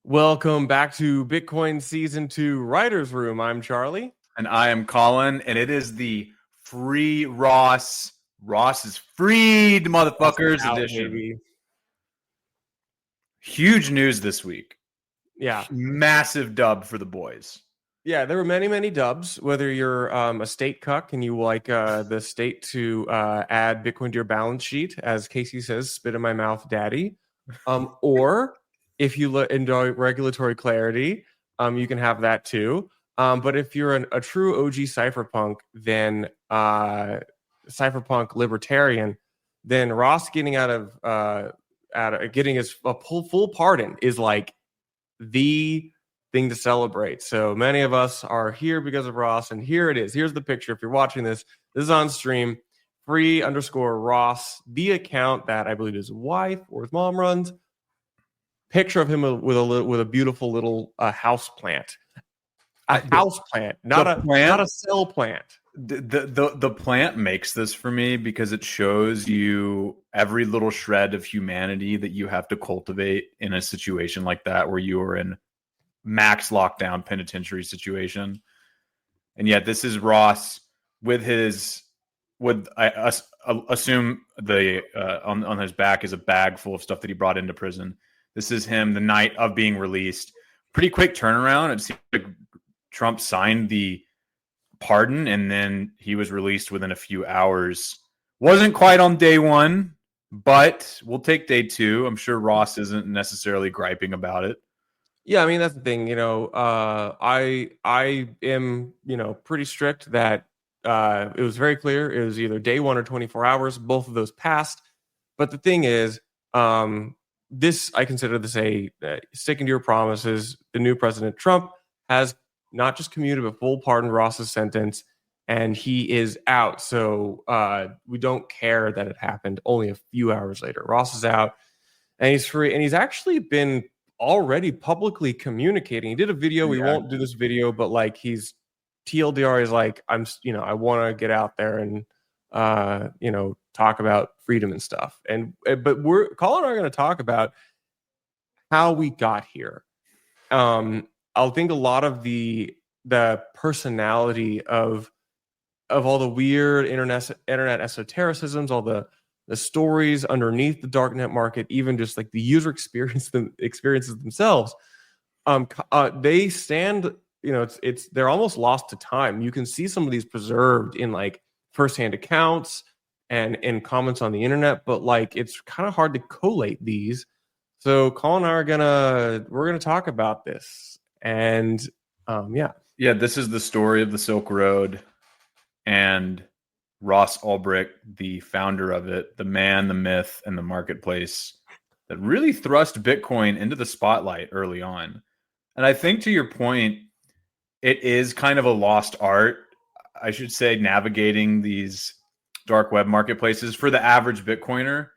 Welcome back to Bitcoin Season 2 Writer's Room. I'm Charlie. And I am Colin, and it is the free Ross is freed, motherfuckers edition. Baby. Huge news this week. Yeah. Massive dub for the boys. Yeah, there were many dubs, whether you're a state cuck and you like the state to add Bitcoin to your balance sheet, as Casey says, spit in my mouth, daddy. Or if you enjoy regulatory clarity, you can have that too. But if you're a true OG cypherpunk, then cypherpunk libertarian, then Ross getting getting his full pardon is like the thing to celebrate. So many of us are here because of Ross, and here it is. Here's the picture. If you're watching this is on stream. free_Ross, the account that I believe his wife or his mom runs. Picture of him with a beautiful little house plant. House plant, not a cell plant. The plant makes this for me because it shows you every little shred of humanity that you have to cultivate in a situation like that, where you are in max lockdown penitentiary situation. And yet this is Ross with I assume on his back is a bag full of stuff that he brought into prison. This is him the night of being released. Pretty quick turnaround. It seems like Trump signed the pardon and then he was released within a few hours. Wasn't quite on day one, but we'll take day two. I'm sure Ross isn't necessarily griping about it. Yeah, I mean, that's the thing. I am, pretty strict that it was very clear. It was either day 1 or 24 hours. Both of those passed. But the thing is, this, I consider this a sticking to your promises. The new President Trump has not just commuted, but full pardoned Ross's sentence, and he is out. So we don't care that it happened only a few hours later. Ross is out, and he's free, and he's actually been already publicly communicating. He did a video. We won't do this video, but like he's TLDR is like, I want to get out there and talk about freedom and stuff. But Colin and I are going to talk about how we got here. I'll think a lot of the personality of all the weird internet esotericisms, all the stories underneath the darknet market, even just like the user experiences themselves. They stand, they're almost lost to time. You can see some of these preserved in like firsthand accounts and in comments on the internet, but like it's kind of hard to collate these. So Colin and I we're gonna talk about this. And this is the story of the Silk Road and Ross Ulbricht, the founder of it, the man, the myth, and the marketplace that really thrust Bitcoin into the spotlight early on. And I think, to your point, it is kind of a lost art, I should say, navigating these dark web marketplaces for the average Bitcoiner.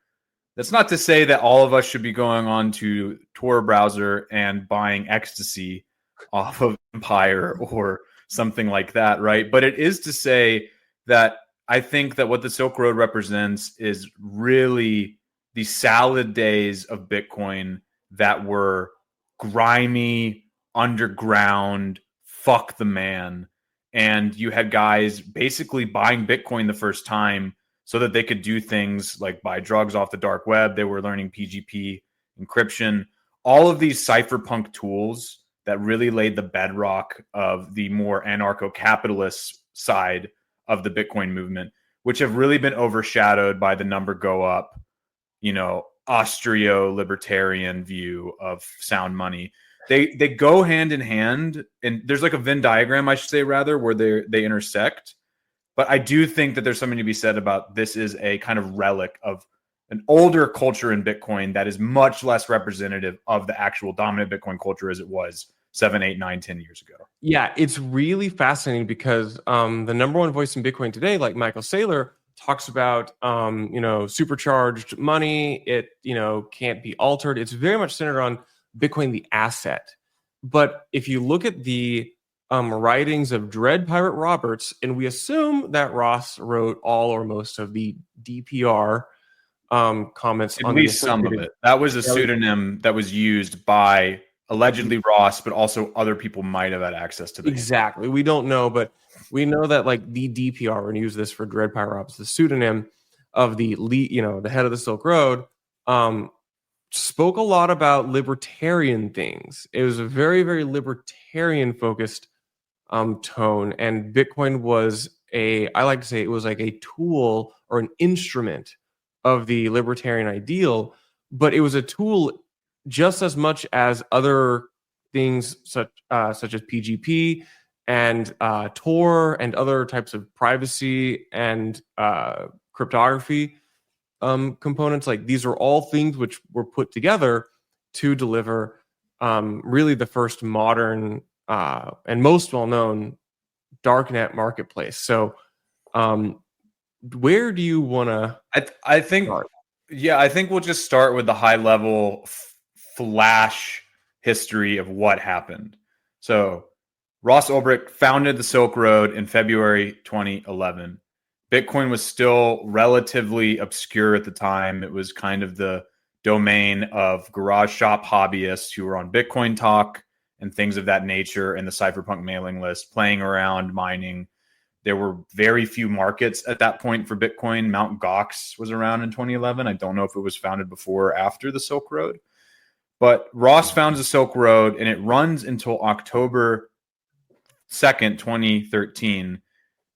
That's not to say that all of us should be going on to Tor browser and buying ecstasy off of Empire or something like that, right? But it is to say that I think that what the Silk Road represents is really the salad days of Bitcoin that were grimy, underground, fuck the man. And you had guys basically buying Bitcoin the first time so that they could do things like buy drugs off the dark web. They were learning PGP encryption, all of these cypherpunk tools that really laid the bedrock of the more anarcho-capitalist side of the Bitcoin movement, which have really been overshadowed by the number go up, Austrio-libertarian view of sound money. They go hand in hand, and there's like a Venn diagram, I should say, rather, where they intersect. But I do think that there's something to be said about this is a kind of relic of an older culture in Bitcoin that is much less representative of the actual dominant Bitcoin culture as it was 7, 8, 9, 10 years ago. Yeah, it's really fascinating because the number one voice in Bitcoin today, like Michael Saylor, talks about supercharged money. It can't be altered. It's very much centered on Bitcoin, the asset. But if you look at the writings of Dread Pirate Roberts, and we assume that Ross wrote all or most of the DPR comments, at least some of it. That was a pseudonym that was used by allegedly Ross, but also other people might have had access to the Exactly. We don't know, but we know that like the DPR, we're going to use this for Dread Pirate Ops, the pseudonym of the lead, the head of the Silk Road, spoke a lot about libertarian things. It was a very, very libertarian focused tone, and Bitcoin was I like to say it was like a tool or an instrument of the libertarian ideal, but it was a tool just as much as other things such as PGP and Tor and other types of privacy and cryptography components. Like these are all things which were put together to deliver really the first modern and most well-known darknet marketplace. So where do you want to I think start? Yeah, I think we'll just start with the high level flash history of what happened. So Ross Ulbricht founded the Silk Road in February 2011. Bitcoin was still relatively obscure at the time. It was kind of the domain of garage shop hobbyists who were on Bitcoin Talk and things of that nature, and the cypherpunk mailing list, playing around, mining. There were very few markets at that point for Bitcoin. Mt. Gox was around in 2011. I don't know if it was founded before or after the Silk Road. But Ross founds the Silk Road, and it runs until October 2nd, 2013,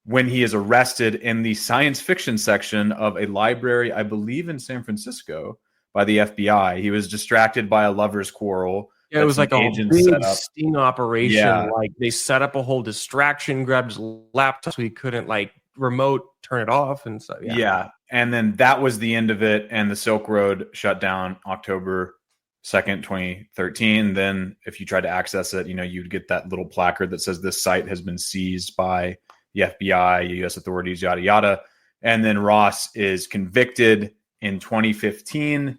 when he is arrested in the science fiction section of a library, I believe in San Francisco, by the FBI. He was distracted by a lover's quarrel. Yeah, it was like a big sting operation. Yeah. Like they set up a whole distraction, grabbed his laptop so he couldn't like remote turn it off and stuff. Yeah. And then that was the end of it. And the Silk Road shut down October 2nd, 2013. Then if you tried to access it, you'd get that little placard that says this site has been seized by the FBI, US authorities, yada, yada. And then Ross is convicted in 2015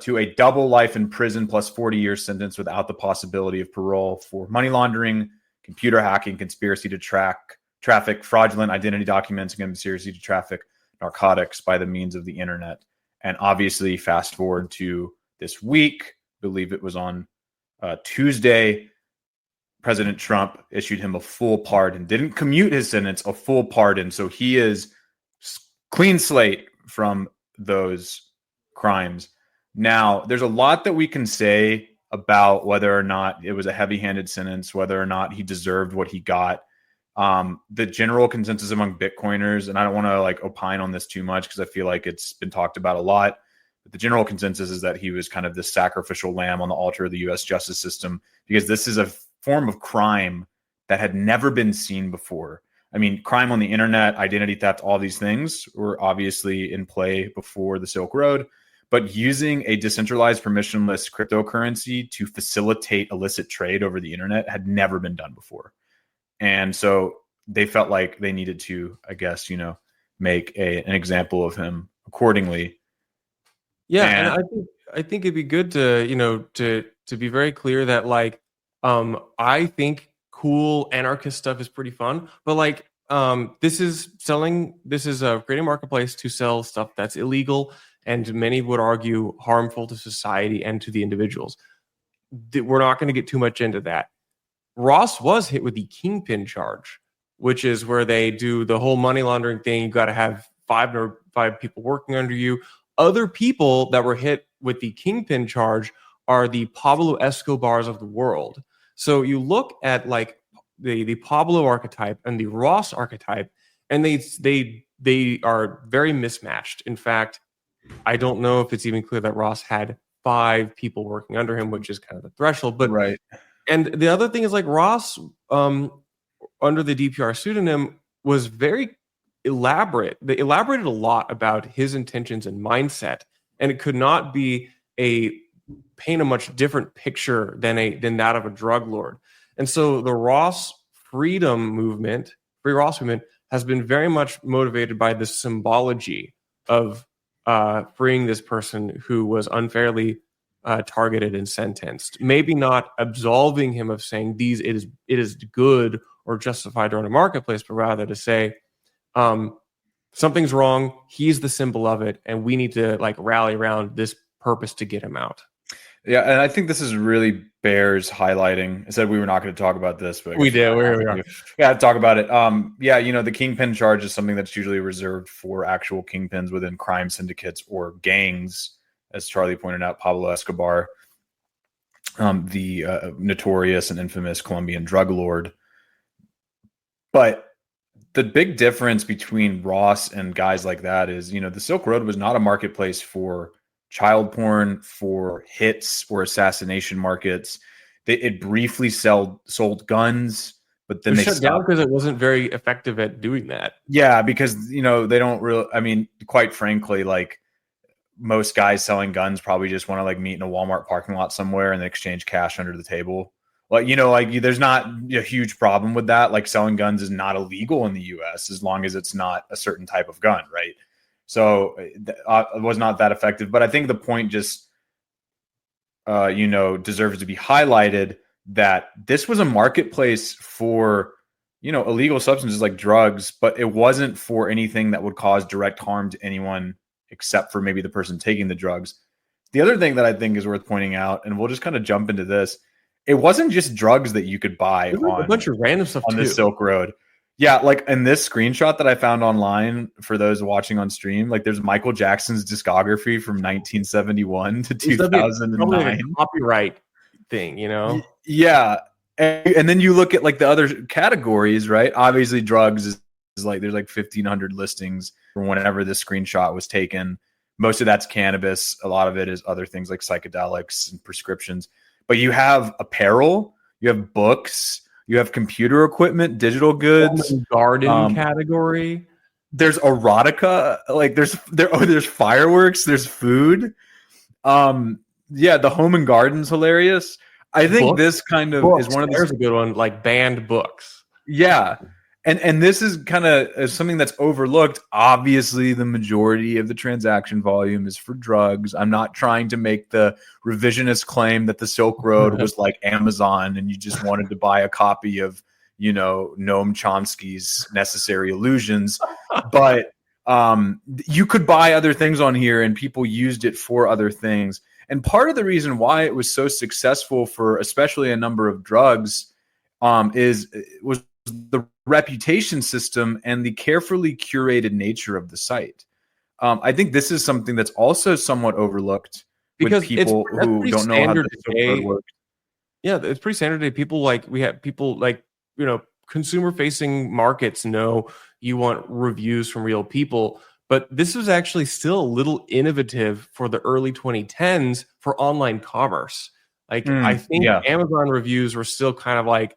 to a double life in prison plus 40-year sentence without the possibility of parole for money laundering, computer hacking, conspiracy to traffic fraudulent identity documents, and conspiracy to traffic narcotics by the means of the internet. And obviously, fast forward to this week, I believe it was on Tuesday, President Trump issued him a full pardon, didn't commute his sentence, a full pardon. So he is clean slate from those crimes. Now, there's a lot that we can say about whether or not it was a heavy-handed sentence, whether or not he deserved what he got. The general consensus among Bitcoiners, and I don't want to like opine on this too much because I feel like it's been talked about a lot, but the general consensus is that he was kind of this sacrificial lamb on the altar of the U.S. justice system, because this is a form of crime that had never been seen before. I mean, crime on the internet, identity theft, all these things were obviously in play before the Silk Road, but using a decentralized permissionless cryptocurrency to facilitate illicit trade over the internet had never been done before. And so they felt like they needed to, I guess, make an example of him accordingly. Yeah, and I think it'd be good to, to be very clear that like I think cool anarchist stuff is pretty fun, but like this is creating a marketplace to sell stuff that's illegal and many would argue harmful to society and to the individuals. We're not going to get too much into that. Ross was hit with the kingpin charge, which is where they do the whole money laundering thing. You got to have five people working under you. Other people that were hit with the kingpin charge are the Pablo Escobars of the world. So you look at like the Pablo archetype and the Ross archetype, and they are very mismatched. In fact, I don't know if it's even clear that Ross had 5 people working under him, which is kind of the threshold. But right. And the other thing is like Ross, under the DPR pseudonym, was very elaborate. They elaborated a lot about his intentions and mindset, and it could not be paint a much different picture than that of a drug lord. And so the Free Ross movement, has been very much motivated by the symbology of freeing this person who was unfairly targeted and sentenced. Maybe not absolving him of saying it is good or justified to run a marketplace, but rather to say something's wrong. He's the symbol of it, and we need to like rally around this purpose to get him out. Yeah, and I think this is really bears highlighting. I said we were not going to talk about this, but I We guess did. We are. yeah, talk about it. Yeah, the kingpin charge is something that's usually reserved for actual kingpins within crime syndicates or gangs, as Charlie pointed out. Pablo Escobar, the notorious and infamous Colombian drug lord. But the big difference between Ross and guys like that is, the Silk Road was not a marketplace for child porn, for hits or assassination markets. It briefly sold guns, but then It they shut down stopped. because it wasn't very effective at doing that. Yeah, because they don't really. I mean, quite frankly, like most guys selling guns probably just want to like meet in a Walmart parking lot somewhere and exchange cash under the table. Like, there's not a huge problem with that. Like selling guns is not illegal in the US as long as it's not a certain type of gun, right? So it was not that effective. But I think the point just, deserves to be highlighted that this was a marketplace for, illegal substances like drugs, but it wasn't for anything that would cause direct harm to anyone except for maybe the person taking the drugs. The other thing that I think is worth pointing out, and we'll just kind of jump into this, it wasn't just drugs that you could buy There's like a bunch of random stuff on too. the Silk Road. Yeah, like in this screenshot that I found online for those watching on stream, like there's Michael Jackson's discography from 1971 to 2009. Like a copyright thing, Yeah. And then you look at like the other categories, right? Obviously, drugs is like there's like 1,500 listings from whenever this screenshot was taken. Most of that's cannabis. A lot of it is other things like psychedelics and prescriptions. But you have apparel, you have books, you have computer equipment, digital goods, garden category. There's erotica, like there's fireworks, there's food. Yeah, the home and garden's hilarious. I think this kind of is one of there's a good one, like banned books. Yeah. And this is kind of something that's overlooked. Obviously, the majority of the transaction volume is for drugs. I'm not trying to make the revisionist claim that the Silk Road was like Amazon and you just wanted to buy a copy of, Noam Chomsky's Necessary Illusions. But you could buy other things on here and people used it for other things. And part of the reason why it was so successful for especially a number of drugs was the reputation system and the carefully curated nature of the site. I think this is something that's also somewhat overlooked because people who don't know how the Silk Road works. Yeah, it's pretty standard today. We have people like, consumer facing markets know you want reviews from real people. But this was actually still a little innovative for the early 2010s for online commerce. Like, I think Amazon reviews were still kind of like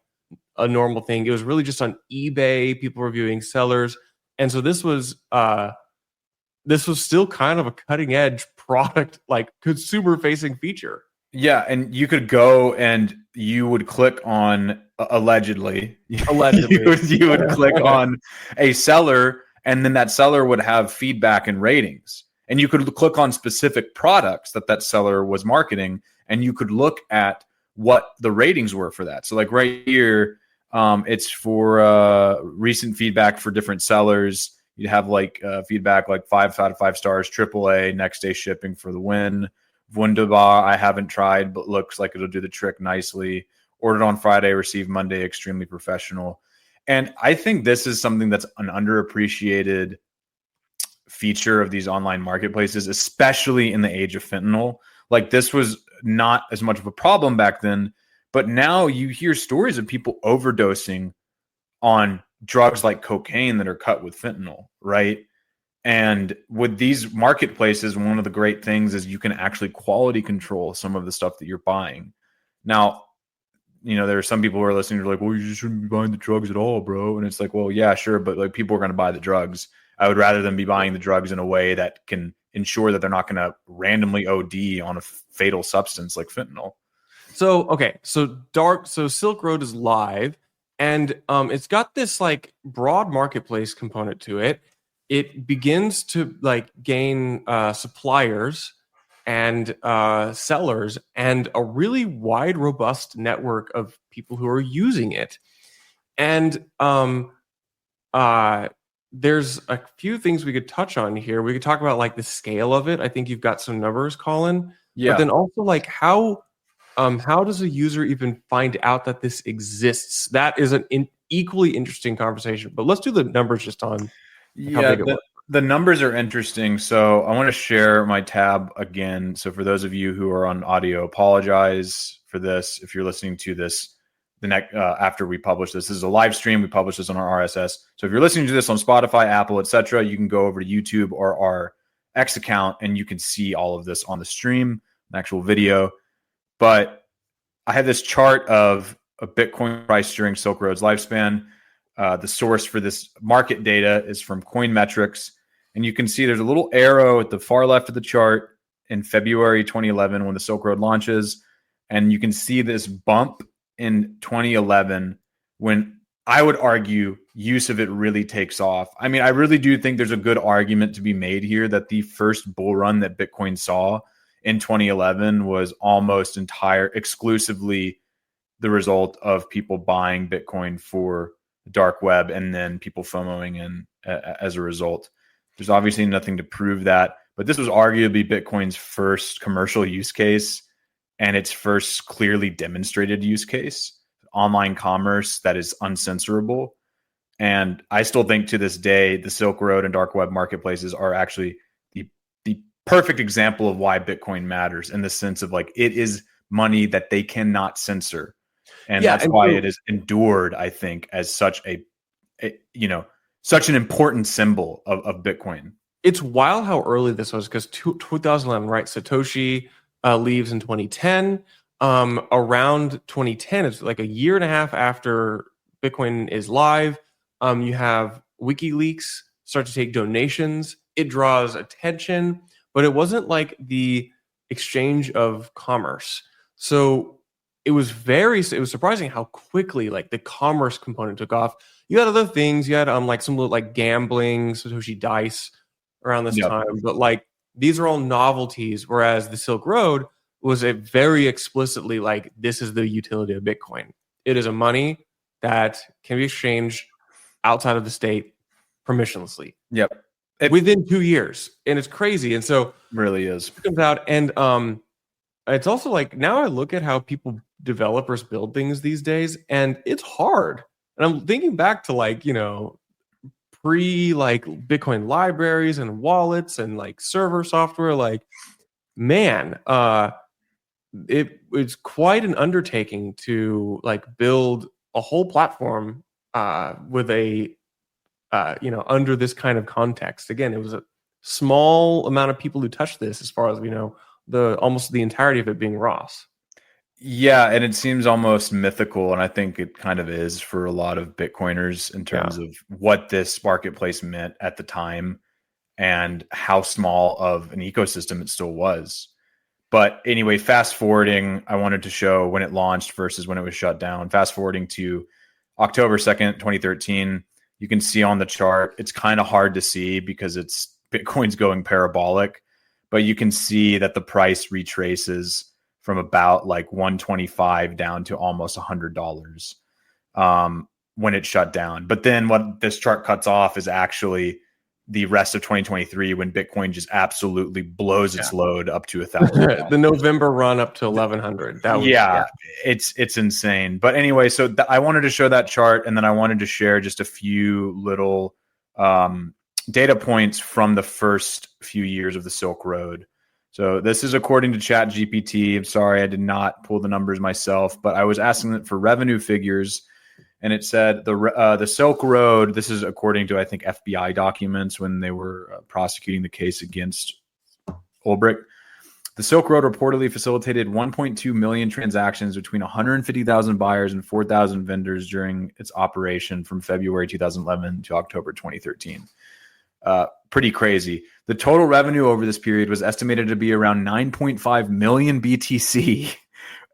a normal thing. It was really just on eBay, people reviewing sellers. And so this was still kind of a cutting edge product, like consumer facing feature. Yeah, and you could go and you would click on allegedly you would click on a seller, and then that seller would have feedback and ratings. And you could click on specific products that seller was marketing, and you could look at what the ratings were for that. So like right here, it's for recent feedback for different sellers. You'd have like feedback like 5 out of 5 stars, AAA, next day shipping for the win. Wunderbar, I haven't tried, but looks like it'll do the trick nicely. Ordered on Friday, received Monday, extremely professional. And I think this is something that's an underappreciated feature of these online marketplaces, especially in the age of fentanyl. Like this was not as much of a problem back then, but now you hear stories of people overdosing on drugs like cocaine that are cut with fentanyl, right? And with these marketplaces, one of the great things is you can actually quality control some of the stuff that you're buying. Now, there are some people who are listening who are like, well, you just shouldn't be buying the drugs at all, bro. And it's like, well, yeah, sure. But like people are going to buy the drugs. I would rather them be buying the drugs in a way that can ensure that they're not going to randomly OD on a fatal substance like fentanyl. So Silk Road is live, and it's got this like broad marketplace component to it. It begins to like gain suppliers and sellers and a really wide, robust network of people who are using it. And there's a few things we could touch on here. We could talk about like the scale of it. I think you've got some numbers, Colin. But Yeah. then also like how does a user even find out that this exists? That is an equally interesting conversation. But let's do the numbers just on like how Yeah, big it was. the numbers are interesting. So I want to share my tab again. So for those of you who are on audio, apologize for this. If you're listening to this the next after we publish this is a live stream. We publish this on our RSS. So if you're listening to this on Spotify, Apple, etc., you can go over to YouTube or our X account and you can see all of this on the stream, an actual video. But I have this chart of a Bitcoin price during Silk Road's lifespan. The source for this market data is from Coinmetrics. And you can see there's a little arrow at the far left of the chart in February 2011 when the Silk Road launches. And you can see this bump in 2011 when I would argue use of it really takes off. I mean, I really do think there's a good argument to be made here that the first bull run that Bitcoin saw in 2011 was almost exclusively the result of people buying Bitcoin for the dark web and then people FOMOing in as a result. There's obviously nothing to prove that, but this was arguably Bitcoin's first commercial use case and its first clearly demonstrated use case, online commerce that is uncensorable. And I still think to this day, the Silk Road and dark web marketplaces are actually the perfect example of why Bitcoin matters in the sense of like, it is money that they cannot censor. And that's why it is endured, I think, as such such an important symbol of Bitcoin. It's wild how early this was because 2011, right? Satoshi leaves in 2010. Around 2010, it's like a year and a half after Bitcoin is live. You have WikiLeaks start to take donations. It draws attention, but it wasn't like the exchange of commerce. So it was surprising how quickly like the commerce component took off. You had other things. You had like some like gambling, Satoshi Dice around this time, but like these are all novelties. Whereas the Silk Road was a very explicitly like this is the utility of Bitcoin. It is a money that can be exchanged outside of the state permissionlessly. Yep. Within 2 years, and it's crazy. And so really is it comes out, and it's also like now I look at how developers build things these days, and it's hard. And I'm thinking back to like pre like Bitcoin libraries and wallets and like server software. Like, man, it's quite an undertaking to like build a whole platform with a under this kind of context. Again, it was a small amount of people who touched this, as far as we know, almost the entirety of it being Ross. Yeah, and it seems almost mythical, and I think it kind of is for a lot of Bitcoiners in terms of what this marketplace meant at the time and how small of an ecosystem it still was. But anyway, fast forwarding, I wanted to show when it launched versus when it was shut down. Fast forwarding to October 2nd, 2013, you can see on the chart, it's kind of hard to see because Bitcoin's going parabolic, but you can see that the price retraces from about like 125 down to almost $100 when it shut down. But then what this chart cuts off is actually the rest of 2023 when Bitcoin just absolutely blows its load up to 1,000. The November run up to 1,100. It's insane. But anyway, so I wanted to show that chart, and then I wanted to share just a few little data points from the first few years of the Silk Road. So this is according to ChatGPT. I'm sorry, I did not pull the numbers myself, but I was asking it for revenue figures, and it said the Silk Road. This is according to I think FBI documents when they were prosecuting the case against Ulbricht. The Silk Road reportedly facilitated 1.2 million transactions between 150,000 buyers and 4,000 vendors during its operation from February 2011 to October 2013. Pretty crazy. The total revenue over this period was estimated to be around 9.5 million BTC.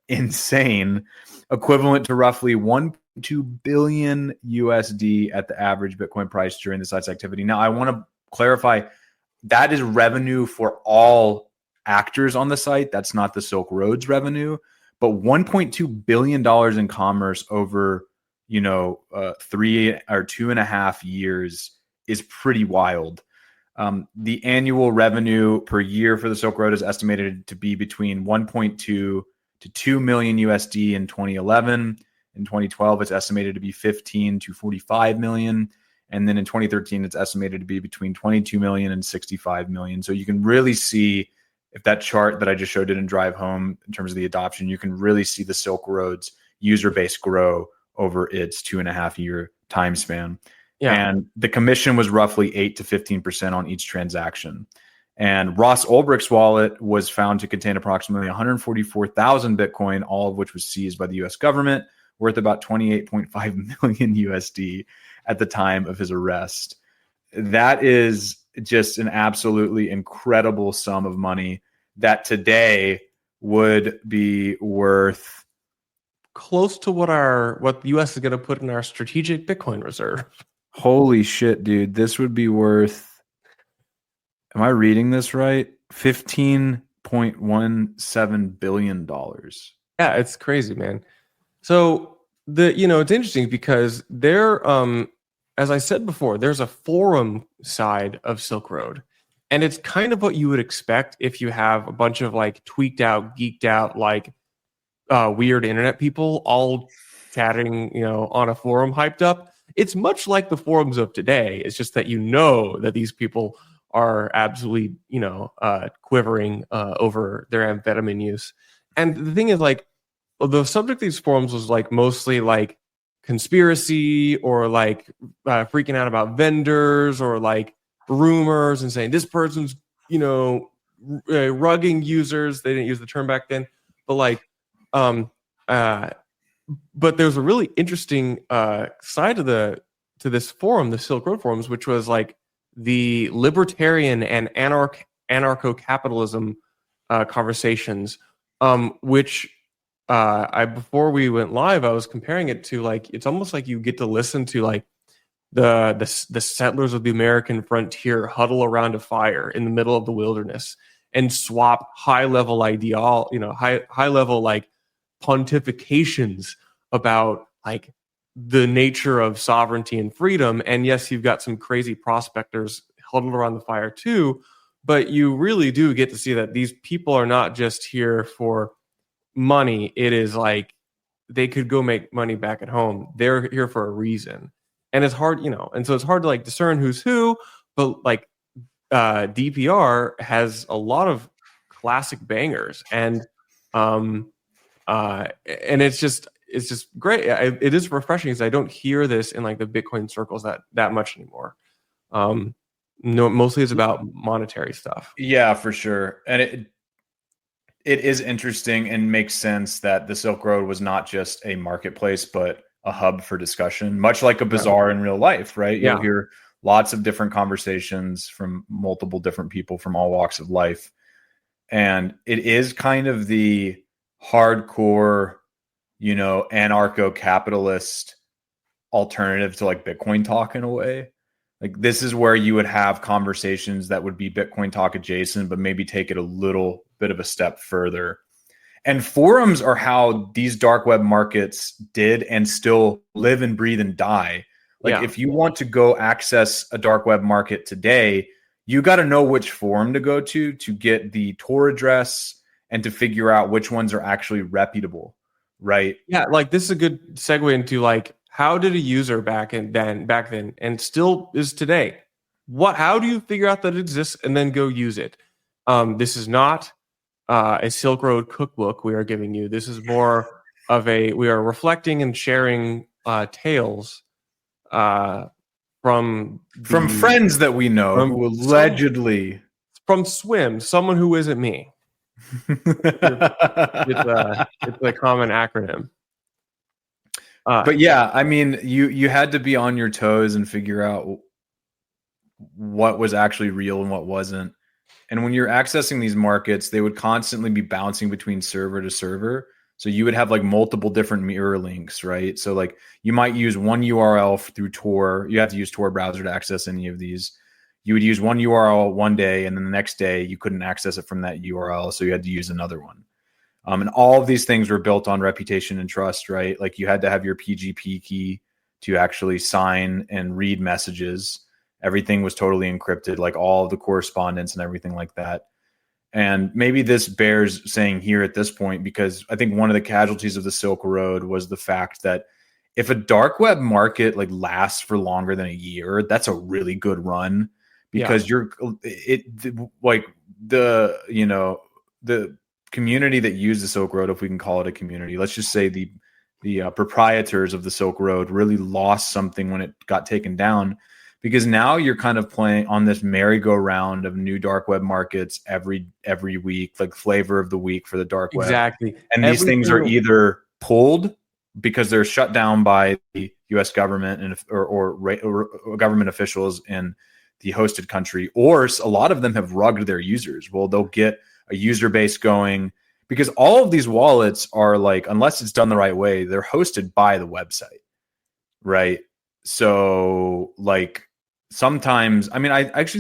Insane. Equivalent to roughly 1.2 billion USD at the average Bitcoin price during the site's activity. Now, I want to clarify that is revenue for all actors on the site. That's not the Silk Road's revenue, but $1.2 billion in commerce over, 3 or 2.5 years is pretty wild. The annual revenue per year for the Silk Road is estimated to be between 1.2 to 2 million USD in 2011. In 2012, it's estimated to be 15 to 45 million. And then in 2013, it's estimated to be between 22 million and 65 million. So you can really see, if that chart that I just showed didn't drive home in terms of the adoption, you can really see the Silk Road's user base grow over its 2.5-year time span. Yeah. And the commission was roughly 8 to 15% on each transaction. And Ross Ulbricht's wallet was found to contain approximately 144,000 Bitcoin, all of which was seized by the US government, worth about 28.5 million USD at the time of his arrest. That is just an absolutely incredible sum of money that today would be worth close to what the US is going to put in our strategic Bitcoin reserve. Holy shit, dude. This would be worth, am I reading this right? $15.17 billion. Yeah, it's crazy, man. So it's interesting because there, as I said before, there's a forum side of Silk Road. And it's kind of what you would expect if you have a bunch of like tweaked out, geeked out, like weird internet people all chatting, on a forum hyped up. It's much like the forums of today. It's just that that these people are absolutely, quivering over their amphetamine use. And the thing is, like, the subject of these forums was like mostly like conspiracy or like freaking out about vendors or like rumors and saying this person's, rugging users. They didn't use the term back then, but like, but there's a really interesting side to this forum, the Silk Road forums, which was like the libertarian and anarcho-capitalism conversations, which before we went live, I was comparing it to like, it's almost like you get to listen to like the settlers of the American frontier huddle around a fire in the middle of the wilderness and swap high level high level like pontifications about like the nature of sovereignty and freedom. And yes, you've got some crazy prospectors huddled around the fire too, but you really do get to see that these people are not just here for money. It is like they could go make money back at home. They're here for a reason. And it's hard, and so it's hard to like discern who's who, but like DPR has a lot of classic bangers, and it's just great. It is refreshing because I don't hear this in like the Bitcoin circles that much anymore. No, mostly it's about monetary stuff. Yeah, for sure. And it is interesting and makes sense that the Silk Road was not just a marketplace, but a hub for discussion, much like a bazaar in real life, right? You'll hear lots of different conversations from multiple different people from all walks of life. And it is kind of the hardcore, anarcho-capitalist alternative to like Bitcoin talk in a way. Like this is where you would have conversations that would be Bitcoin talk adjacent, but maybe take it a little bit of a step further. And forums are how these dark web markets did and still live and breathe and die. Like if you want to go access a dark web market today, you got to know which forum to go to get the Tor address and to figure out which ones are actually reputable, right? Yeah, like this is a good segue into like, how did a user back then and still is today? How do you figure out that it exists and then go use it? This is not a Silk Road cookbook we are giving you. This is more of we are reflecting and sharing tales from friends that we know who allegedly from Swim, someone who isn't me. It's a common acronym. But yeah, I mean, you had to be on your toes and figure out what was actually real and what wasn't. And when you're accessing these markets, they would constantly be bouncing between server to server. So you would have like multiple different mirror links, right? So like you might use one URL through Tor. You have to use Tor browser to access any of these. You would use one URL one day, and then the next day you couldn't access it from that URL. So you had to use another one. And all of these things were built on reputation and trust, right? Like you had to have your PGP key to actually sign and read messages. Everything was totally encrypted, like all the correspondence and everything like that. And maybe this bears saying here at this point, because I think one of the casualties of the Silk Road was the fact that if a dark web market like lasts for longer than a year, that's a really good run, because the community that used the Silk Road, if we can call it a community, let's just say the proprietors of the Silk Road really lost something when it got taken down, because now you're kind of playing on this merry-go-round of new dark web markets every week, like flavor of the week for the dark web. Exactly. And these things are either pulled because they're shut down by the U.S. government or government officials in the hosted country, or a lot of them have rugged their users. Well, they'll get a user base going, because all of these wallets are like, unless it's done the right way, they're hosted by the website, right? So like sometimes, I mean,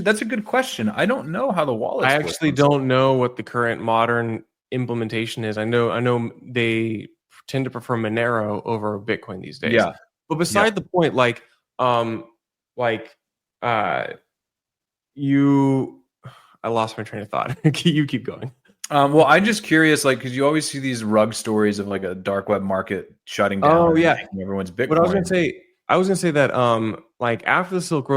that's a good question. I don't know how the wallets. I actually don't know what the current modern implementation is. I know they tend to prefer Monero over Bitcoin these days. Yeah. But beside the point, I lost my train of thought. You keep going. Well, I'm just curious, like, because you always see these rug stories of like a dark web market shutting down. Oh yeah, everyone's Bitcoin. But I was gonna say that like after the Silk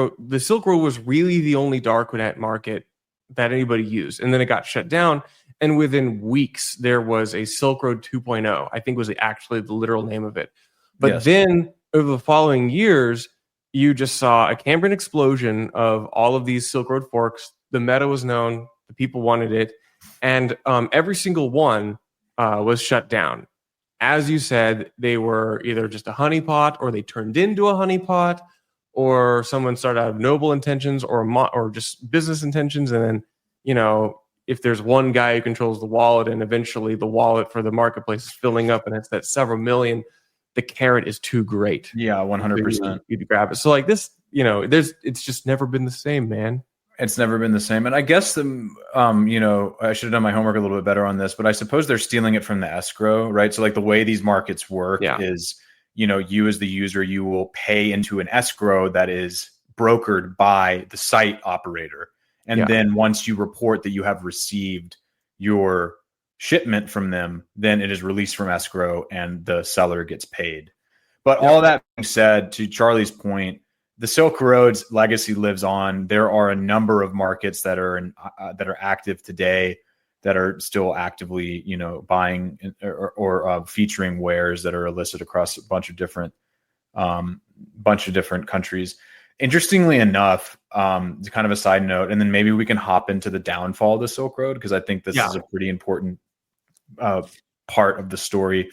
Road was really the only dark net market that anybody used, and then it got shut down. And within weeks, there was a Silk Road 2.0. I think was actually the literal name of it. But then over the following years, you just saw a Cambrian explosion of all of these Silk Road forks. The meta was known, the people wanted it, and every single one was shut down. As you said, they were either just a honeypot, or they turned into a honeypot, or someone started out of noble intentions or just business intentions, and then, you know, if there's one guy who controls the wallet, and eventually the wallet for the marketplace is filling up, and it's that several million, the carrot is too great. Yeah, 100%. You to grab it. So like this, you know, it's just never been the same, man. It's never been the same. And I guess I should have done my homework a little bit better on this, but I suppose they're stealing it from the escrow, right? So like the way these markets work is, you know, you as the user, you will pay into an escrow that is brokered by the site operator. And then once you report that you have received your shipment from them, then it is released from escrow and the seller gets paid. But all that being said, to Charlie's point, the Silk Road's legacy lives on. There are a number of markets that are active today, that are still actively, you know, buying or featuring wares that are illicit across a bunch of different countries. Interestingly enough, kind of a side note, and then maybe we can hop into the downfall of the Silk Road, because I think this is a pretty important part of the story.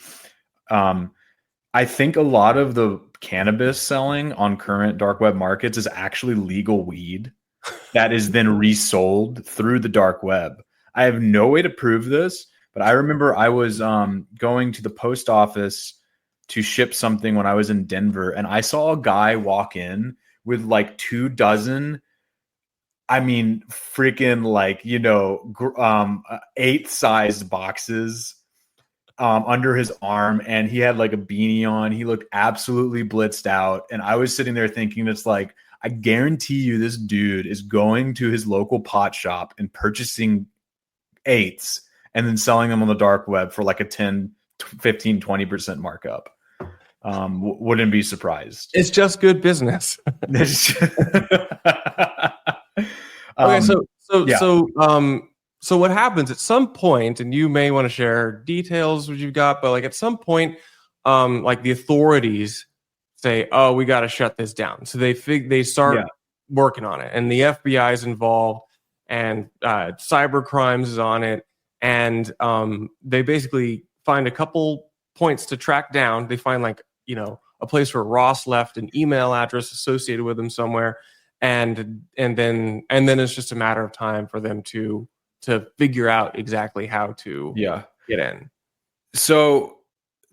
I think a lot of the cannabis selling on current dark web markets is actually legal weed that is then resold through the dark web. I have no way to prove this, but I remember I was going to the post office to ship something when I was in Denver, and I saw a guy walk in with like 24, I mean, freaking like, you know, 8-sized boxes under his arm, and he had like a beanie on. He looked absolutely blitzed out. And I was sitting there thinking, it's like, I guarantee you this dude is going to his local pot shop and purchasing 8s and then selling them on the dark web for like a 10, 15, 20% markup. Wouldn't be surprised. It's just good business. Okay, so what happens at some point, and you may want to share details what you've got, but like at some point, like the authorities say, "Oh, we got to shut this down." So they start working on it, and the FBI is involved, and cyber crimes is on it, and they basically find a couple points to track down. They find like, you know, a place where Ross left an email address associated with him somewhere, and then it's just a matter of time for them to figure out exactly how to get in. So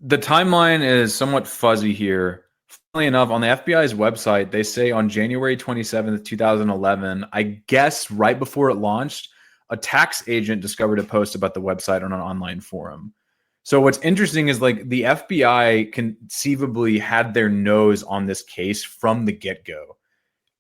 the timeline is somewhat fuzzy here. Funnily enough, on the FBI's website, they say on January 27th, 2011, I guess right before it launched, a tax agent discovered a post about the website on an online forum. So what's interesting is like the FBI conceivably had their nose on this case from the get-go.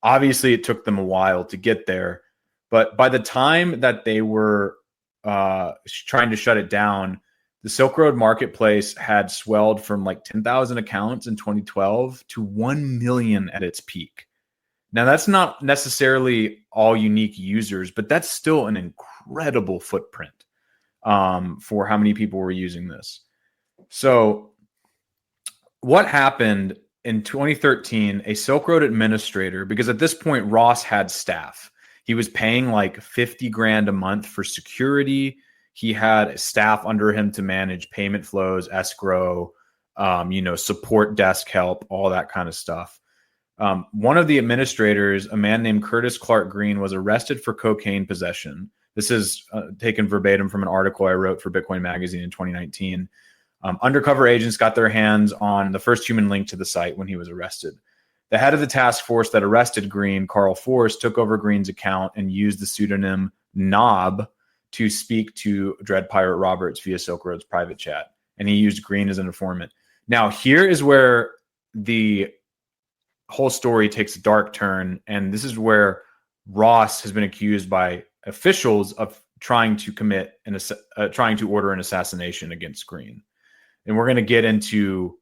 obviously it took them a while to get there, but by the time that they were trying to shut it down, the Silk Road Marketplace had swelled from like 10,000 accounts in 2012 to 1 million at its peak. Now, that's not necessarily all unique users, but that's still an incredible footprint for how many people were using this. So what happened in 2013, a Silk Road administrator, because at this point, Ross had staff. He was paying like 50 grand a month for security. He had staff under him to manage payment flows, escrow, support desk help, all that kind of stuff. One of the administrators, a man named Curtis Clark Green, was arrested for cocaine possession. This is taken verbatim from an article I wrote for Bitcoin Magazine in 2019. Undercover agents got their hands on the first human link to the site when he was arrested. The head of the task force that arrested Green, Carl Force, took over Green's account and used the pseudonym Knob to speak to Dread Pirate Roberts via Silk Road's private chat. And he used Green as an informant. Now, here is where the whole story takes a dark turn. And this is where Ross has been accused by officials of trying to order an assassination against Green. And we're going to get into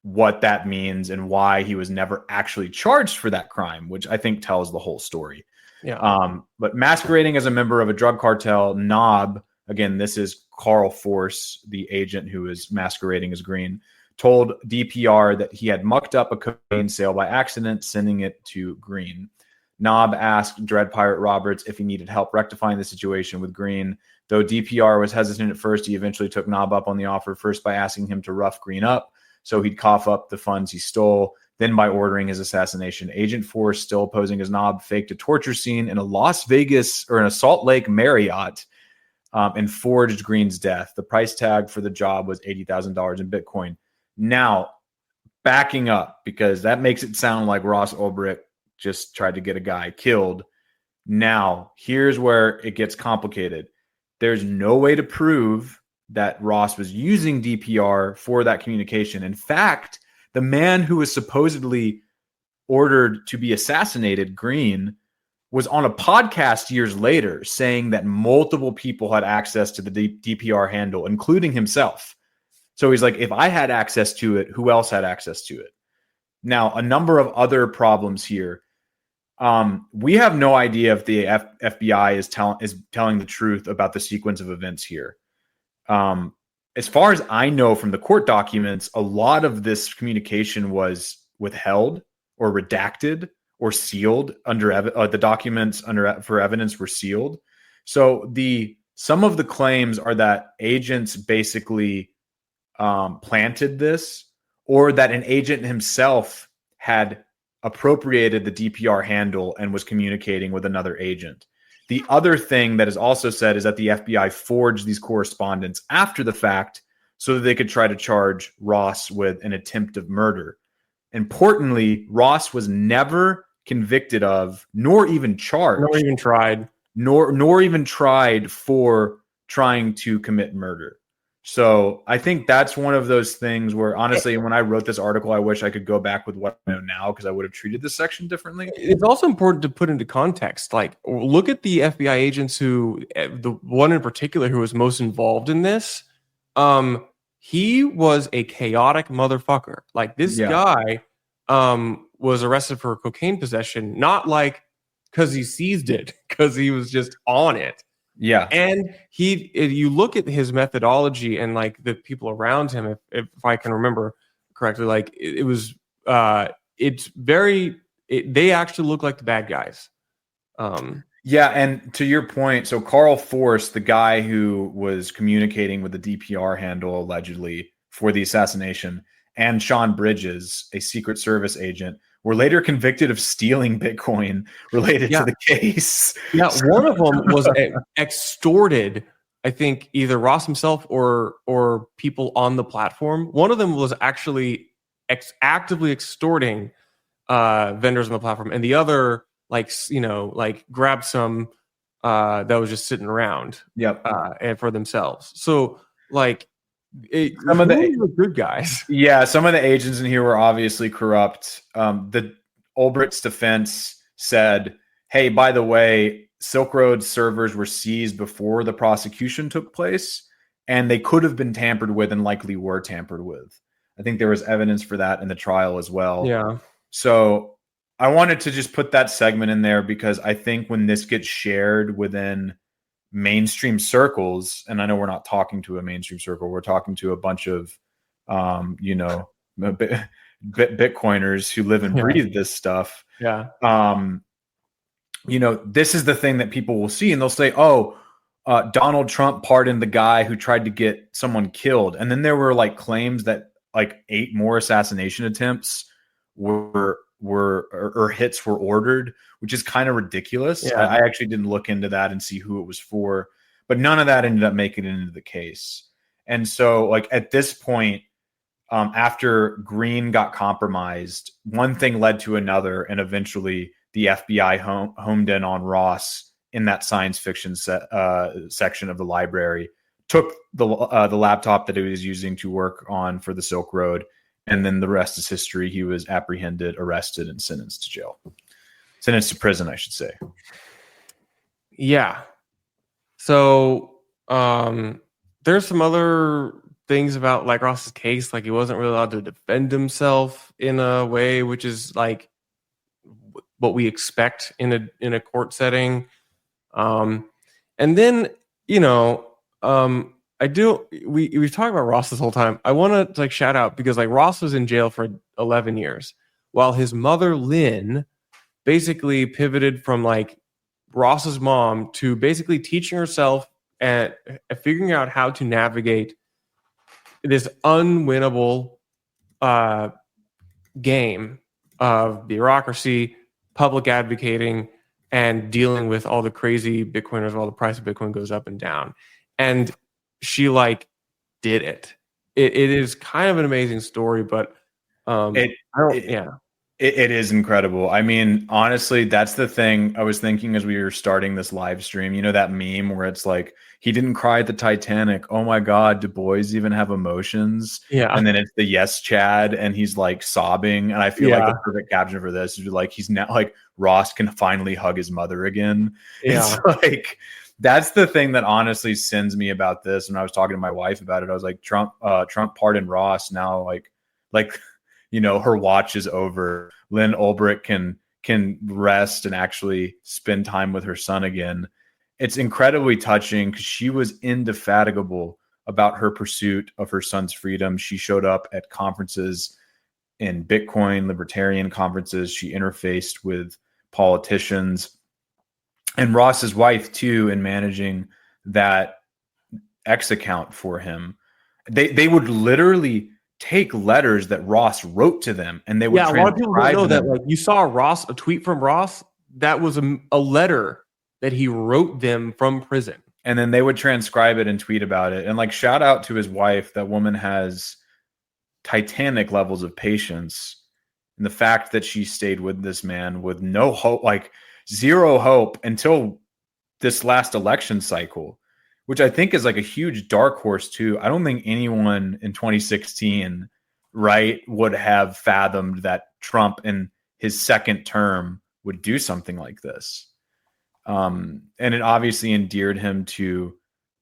what that means and why he was never actually charged for that crime, which I think tells the whole story. Yeah. But masquerading as a member of a drug cartel, Knob, again, this is Carl Force, the agent who is masquerading as Green, told DPR that he had mucked up a cocaine sale by accident, sending it to Green. Knob asked Dread Pirate Roberts if he needed help rectifying the situation with Green. Though DPR was hesitant at first, he eventually took Knob up on the offer, first by asking him to rough Green up so he'd cough up the funds he stole, then by ordering his assassination. Agent Force, still posing as Knob, faked a torture scene in a Salt Lake Marriott and forged Green's death. The price tag for the job was $80,000 in Bitcoin. Now, backing up, because that makes it sound like Ross Ulbricht just tried to get a guy killed. Now, here's where it gets complicated. There's no way to prove that Ross was using DPR for that communication. In fact, the man who was supposedly ordered to be assassinated, Green, was on a podcast years later saying that multiple people had access to the DPR handle, including himself. So he's like, if I had access to it, who else had access to it? Now, a number of other problems here. We have no idea if the FBI is telling the truth about the sequence of events here. As far as I know from the court documents, a lot of this communication was withheld or redacted or sealed under the documents for evidence were sealed. So some of the claims are that agents basically planted this, or that an agent himself had appropriated the DPR handle and was communicating with another agent. The other thing that is also said is that the FBI forged these correspondence after the fact so that they could try to charge Ross with an attempt of murder. Importantly, Ross was never convicted of, nor even charged, nor even tried for trying to commit murder. So I think that's one of those things where, honestly, when I wrote this article, I wish I could go back with what I know now, because I would have treated this section differently. It's also important to put into context. Like, look at the FBI agents the one in particular who was most involved in this. He was a chaotic motherfucker. Like, this guy was arrested for cocaine possession, not like because he seized it, because he was just on it. Yeah. And you look at his methodology and like the people around him, if I can remember correctly, like they actually look like the bad guys. Yeah. And to your point, so Carl Force, the guy who was communicating with the DPR handle allegedly for the assassination, and Sean Bridges, a Secret Service agent, were later convicted of stealing Bitcoin related to the case. Yeah, one of them was extorted, I think, either Ross himself or people on the platform. One of them was actually actively extorting vendors on the platform, and the other, grabbed some that was just sitting around, and for themselves. So, some of the good guys. Yeah, some of the agents in here were obviously corrupt. The Ulbricht's defense said, hey, by the way, Silk Road servers were seized before the prosecution took place, and they could have been tampered with and likely were tampered with. I think there was evidence for that in the trial as well. Yeah. So I wanted to just put that segment in there because I think when this gets shared within mainstream circles, and I know we're not talking to a mainstream circle, we're talking to a bunch of, Bitcoiners who live and breathe this stuff. Yeah. This is the thing that people will see, and they'll say, Donald Trump pardoned the guy who tried to get someone killed. And then there were like claims that like 8 more assassination attempts were hits were ordered, which is kind of ridiculous. Yeah. I actually didn't look into that and see who it was for, but none of that ended up making it into the case. And so like at this point, after Green got compromised, one thing led to another, and eventually the FBI homed in on Ross in that science fiction section of the library, took the laptop that he was using to work on for the Silk Road, and then the rest is history. He was apprehended, arrested, and sentenced to jail. Sentenced to prison, I should say. Yeah. So there's some other things about like Ross's case, like he wasn't really allowed to defend himself in a way which is like what we expect in a court setting. And then, we've talked about Ross this whole time. I want to like shout out because like Ross was in jail for 11 years while his mother, Lynn, basically pivoted from like Ross's mom to basically teaching herself and figuring out how to navigate this unwinnable game of bureaucracy, public advocating, and dealing with all the crazy Bitcoiners while the price of Bitcoin goes up and down. And she like did it. It is kind of an amazing story, but it is incredible. I mean, honestly, that's the thing I was thinking as we were starting this live stream. You know that meme where it's like, he didn't cry at the Titanic. Oh my God, do boys even have emotions? Yeah. And then it's the yes, Chad, and he's like sobbing. And I feel like the perfect caption for this is like, he's now like, Ross can finally hug his mother again. Yeah. It's like, that's the thing that honestly sends me about this. When I was talking to my wife about it, I was like, Trump pardoned Ross. Now, her watch is over. Lynn Ulbricht can rest and actually spend time with her son again. It's incredibly touching because she was indefatigable about her pursuit of her son's freedom. She showed up at conferences in Bitcoin, libertarian conferences. She interfaced with politicians and Ross's wife too, in managing that X account for him. They would literally take letters that Ross wrote to them, and they would a lot of people don't know them. that. Like you saw a tweet from Ross that was a letter that he wrote them from prison, and then they would transcribe it and tweet about it. And like, shout out to his wife. That woman has titanic levels of patience, and the fact that she stayed with this man with no hope, like zero hope, until this last election cycle, which I think is like a huge dark horse too. I don't think anyone in 2016, right, would have fathomed that Trump in his second term would do something like this. And it obviously endeared him to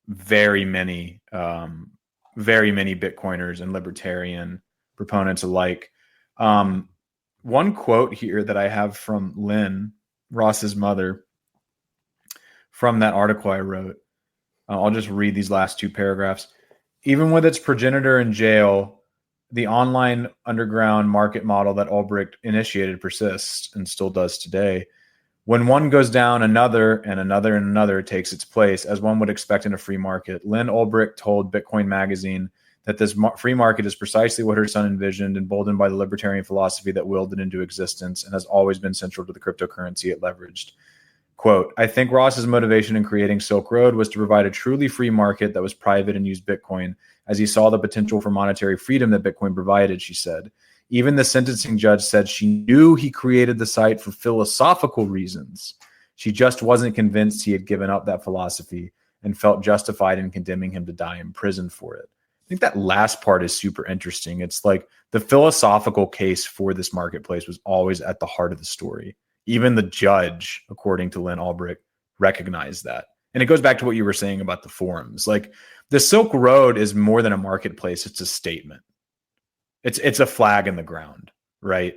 very many Bitcoiners and libertarian proponents alike. One quote here that I have from Lynn, Ross's mother, from that article I wrote. I'll just read these last 2 paragraphs. Even with its progenitor in jail, the online underground market model that Ulbricht initiated persists and still does today. When one goes down, another and another and another takes its place, as one would expect in a free market. Lynn Ulbricht told Bitcoin Magazine that this free market is precisely what her son envisioned, emboldened by the libertarian philosophy that willed it into existence and has always been central to the cryptocurrency it leveraged. Quote, I think Ross's motivation in creating Silk Road was to provide a truly free market that was private and used Bitcoin, as he saw the potential for monetary freedom that Bitcoin provided, she said. Even the sentencing judge said she knew he created the site for philosophical reasons. She just wasn't convinced he had given up that philosophy and felt justified in condemning him to die in prison for it. I think that last part is super interesting. It's like the philosophical case for this marketplace was always at the heart of the story, even the judge, according to Lynn Ulbricht, recognized that. And it goes back to what you were saying about the forums. Like, the Silk Road is more than a marketplace. It's a statement. It's a flag in the ground, right?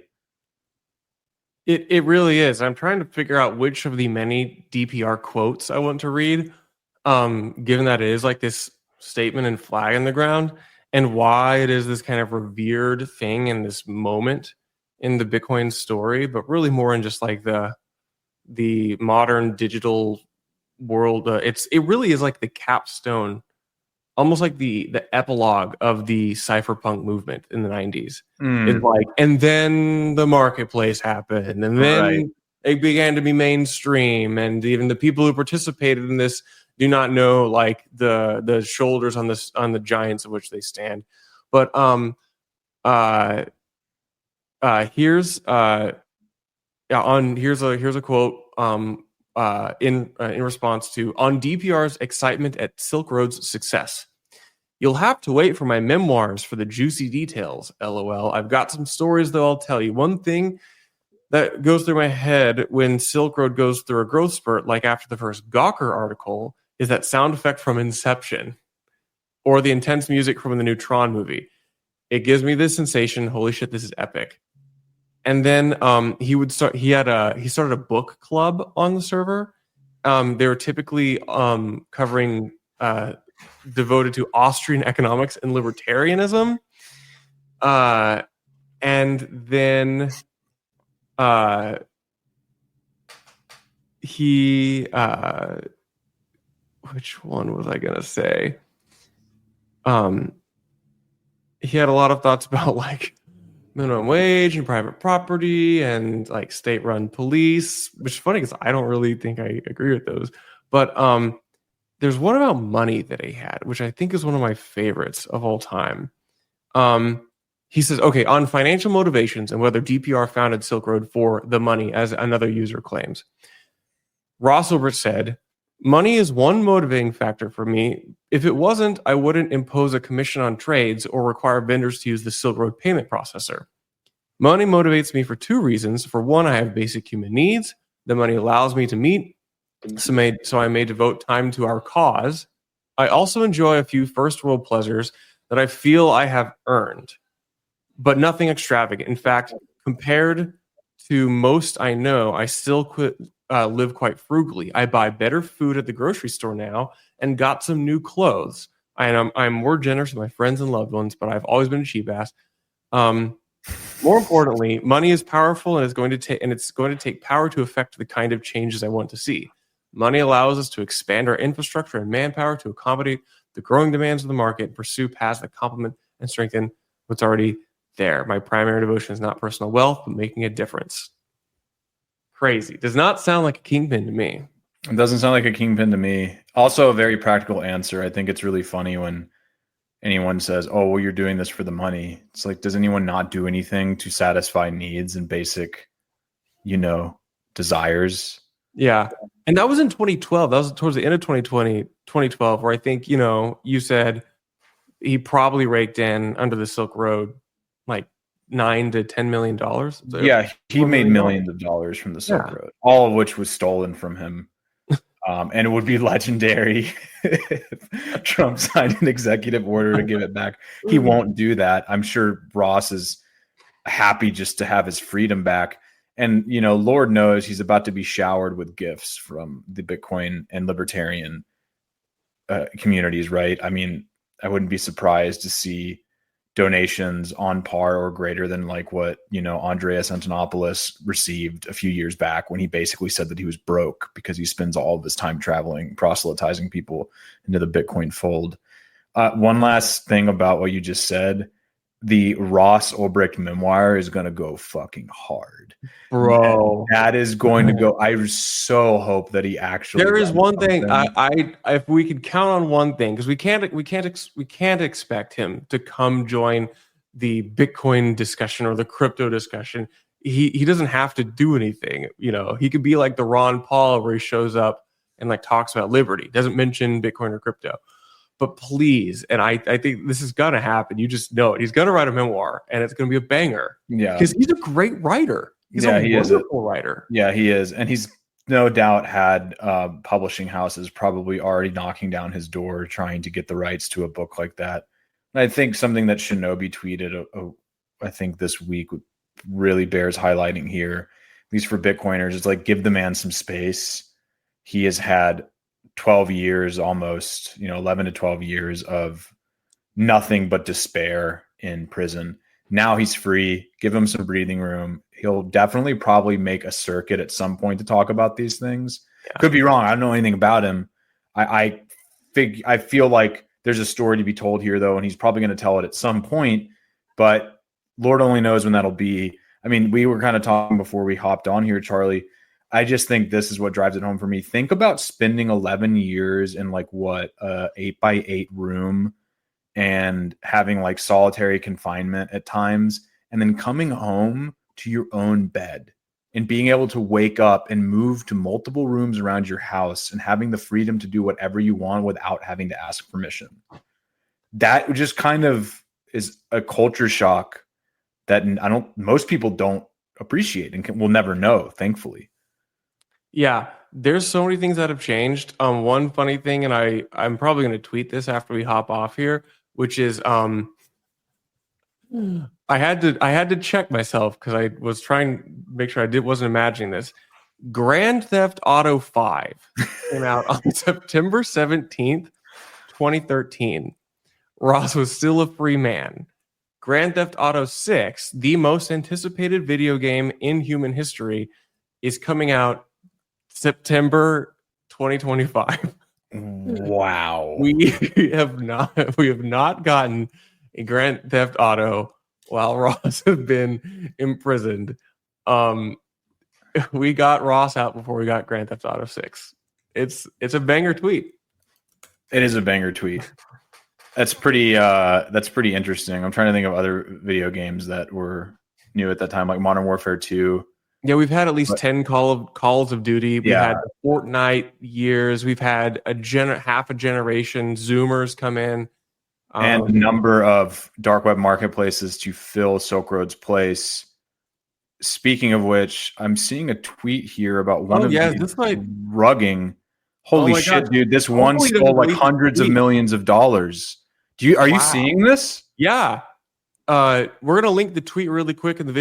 It really is. I'm trying to figure out which of the many DPR quotes I want to read, given that it is like this statement and flag in the ground, and why it is this kind of revered thing in this moment in the Bitcoin story, but really more in just like the modern digital world. It really is like the capstone, almost like the epilogue of the cypherpunk movement in the 90s. It's like, and then the marketplace happened, and then it began to be mainstream, and even the people who participated in this do not know like the shoulders on the giants of which they stand. But here's a quote in response to on DPR's excitement at Silk Road's success. You'll have to wait for my memoirs for the juicy details, LOL. I've got some stories, though, I'll tell you. One thing that goes through my head when Silk Road goes through a growth spurt, like after the first Gawker article, is that sound effect from Inception or the intense music from the new Tron movie. It gives me this sensation, holy shit, this is epic. And then he started a book club on the server. They were typically covering devoted to Austrian economics and libertarianism. And then he which one was I gonna say? He had a lot of thoughts about like minimum wage and private property and like state-run police, which is funny because I don't really think I agree with those. But there's one about money that he had, which I think is one of my favorites of all time. He says, okay, on financial motivations and whether DPR founded Silk Road for the money, as another user claims. Ross Ulbricht said, money is one motivating factor for me. If it wasn't, I wouldn't impose a commission on trades or require vendors to use the Silk Road payment processor. Money motivates me for two reasons. For one, I have basic human needs. The money allows me to meet, so I may devote time to our cause. I also enjoy a few first world pleasures that I feel I have earned, but nothing extravagant. In fact, compared to most I know, I still live quite frugally. I buy better food at the grocery store now and got some new clothes. I'm more generous with my friends and loved ones, but I've always been a cheap ass. More importantly, money is powerful and it's going to take power to affect the kind of changes I want to see. Money allows us to expand our infrastructure and manpower to accommodate the growing demands of the market and pursue paths that complement and strengthen what's already there. My primary devotion is not personal wealth, but making a difference. Crazy. Does not sound like a kingpin to me. It doesn't sound like a kingpin to me. Also, a very practical answer. I think it's really funny when anyone says, oh, well, you're doing this for the money. It's like, does anyone not do anything to satisfy needs and basic, desires? Yeah. And that was in 2012. That was towards the end of 2012, where I think, you said he probably raked in under the Silk Road like $9 to $10 million. Yeah, he made millions of dollars from the Silk Road, all of which was stolen from him. And it would be legendary if Trump signed an executive order to give it back. He won't do that. I'm sure Ross is happy just to have his freedom back. And, Lord knows he's about to be showered with gifts from the Bitcoin and libertarian communities, right? I mean, I wouldn't be surprised to see donations on par or greater than like what, Andreas Antonopoulos received a few years back when he basically said that he was broke because he spends all of his time traveling, proselytizing people into the Bitcoin fold. One last thing about what you just said. The Ross Ulbricht memoir is going to go fucking hard. Bro. That is going to go. I so hope that he actually. There is one thing I if we could count on one thing, because we can't expect him to come join the Bitcoin discussion or the crypto discussion. He doesn't have to do anything. He could be like the Ron Paul where he shows up and like talks about liberty, doesn't mention Bitcoin or crypto. But please, and I think this is gonna happen. You just know it. He's gonna write a memoir, and it's gonna be a banger. Yeah, because he's a great writer. He's a wonderful writer. Yeah, he is. And he's no doubt had publishing houses probably already knocking down his door trying to get the rights to a book like that. And I think something that Shinobi tweeted, I think this week really bears highlighting here, at least for Bitcoiners. It's like, give the man some space. He has had 12 years almost, 11 to 12 years of nothing but despair in prison. Now he's free. Give him some breathing room. He'll definitely probably make a circuit at some point to talk about these things. Yeah. Could be wrong. I don't know anything about him. I feel like there's a story to be told here, though, and he's probably going to tell it at some point, but Lord only knows when that'll be. I mean, we were kind of talking before we hopped on here, Charlie. I just think this is what drives it home for me. Think about spending 11 years in like what, 8x8 room and having like solitary confinement at times, and then coming home to your own bed and being able to wake up and move to multiple rooms around your house and having the freedom to do whatever you want without having to ask permission. That just kind of is a culture shock that most people don't appreciate and will never know, thankfully. Yeah, there's so many things that have changed. One funny thing, and I'm probably going to tweet this after we hop off here, which is I had to check myself because I was trying to make sure I wasn't imagining this. Grand Theft Auto 5 came out on September 17th, 2013. Ross was still a free man. Grand Theft Auto 6, the most anticipated video game in human history, is coming out September 2025. Wow. We have not gotten a Grand Theft Auto while Ross has been imprisoned. We got Ross out before we got Grand Theft Auto 6. It's a banger tweet. It is a banger tweet. That's pretty interesting. I'm trying to think of other video games that were new at that time, like Modern Warfare 2. Yeah, we've had at least 10 Calls of Duty. We've had the Fortnite years. We've had half a generation Zoomers come in. And a number of dark web marketplaces to fill Silk Road's place. Speaking of which, I'm seeing a tweet here about one of these rugging. Holy shit, dude. This one stole like hundreds of millions of dollars. Are you seeing this? Yeah. We're going to link the tweet really quick in the video.